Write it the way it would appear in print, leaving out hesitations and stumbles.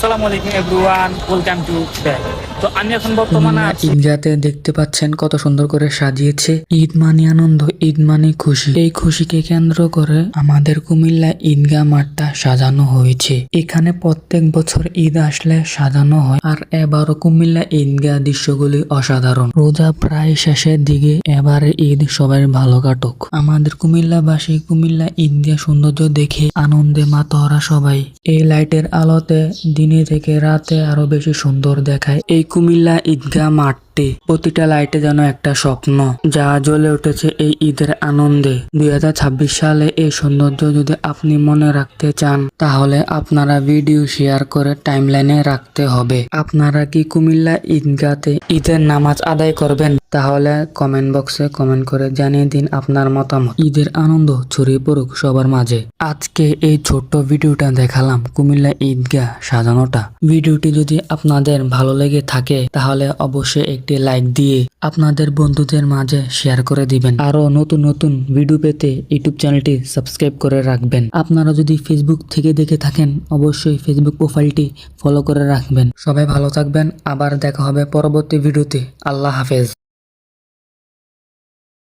আসসালামু আলাইকুম everyone, welcome to back. তো আমি এখন বর্তমানে ঈদগাতে দেখতে পাচ্ছেন কত সুন্দর করে সাজিয়েছে। ঈদ মানে আনন্দ, ঈদ মানে খুশি। এই খুশিকে কেন্দ্র করে আমাদের কুমিল্লা ঈদগাহ মাঠটা সাজানো হয়েছে। এখানে প্রত্যেক বছর ঈদ আসলে সাজানো হয়, আর এবারও কুমিল্লা ঈদগাহ দৃশ্যগুলি অসাধারণ। রোজা প্রায় শেষের দিকে, এবারে ঈদ সবাই ভালো কাটুক। আমাদের কুমিল্লাবাসী কুমিল্লা ঈদগাহ সৌন্দর্য দেখে আনন্দে মাতোয়ারা সবাই। এই লাইটের আলোতে দিনে থেকে রাতে আরো বেশি সুন্দর দেখায় এই কুমিল্লা ঈদগাহ মাঠটি। প্রতিটা লাইটে যেন একটা স্বপ্ন যা জ্বলে উঠেছে এই ঈদের আনন্দে। 2026 সালে এই সৌন্দর্য যদি আপনি মনে রাখতে চান, তাহলে আপনারা ভিডিও শেয়ার করে টাইমলাইনে রাখতে হবে। আপনারা কি কুমিল্লা ঈদগাতে ঈদের নামাজ আদায় করবেন? তাহলে কমেন্ট বক্সে কমেন্ট করে জানিয়ে দিন আপনার মতামত। ঈদের আনন্দ ছড়িয়ে পড়ুক সবার মাঝে। আজকে এই ছোট্ট ভিডিওটা দেখালাম কুমিল্লা ঈদগাহ সাজানোটা। ভিডিওটি যদি আপনাদের ভালো লেগে থাকে তাহলে অবশ্যই একটি লাইক দিয়ে আপনাদের বন্ধুদের মাঝে শেয়ার করে দিবেন। আরো নতুন নতুন ভিডিও পেতে ইউটিউব চ্যানেলটি সাবস্ক্রাইব করে রাখবেন। আপনারা যদি ফেসবুক থেকে দেখে থাকেন অবশ্যই ফেসবুক প্রোফাইলটি ফলো করে রাখবেন। সবাই ভালো থাকবেন, আবার দেখা হবে পরবর্তী ভিডিওতে। আল্লাহ হাফেজ।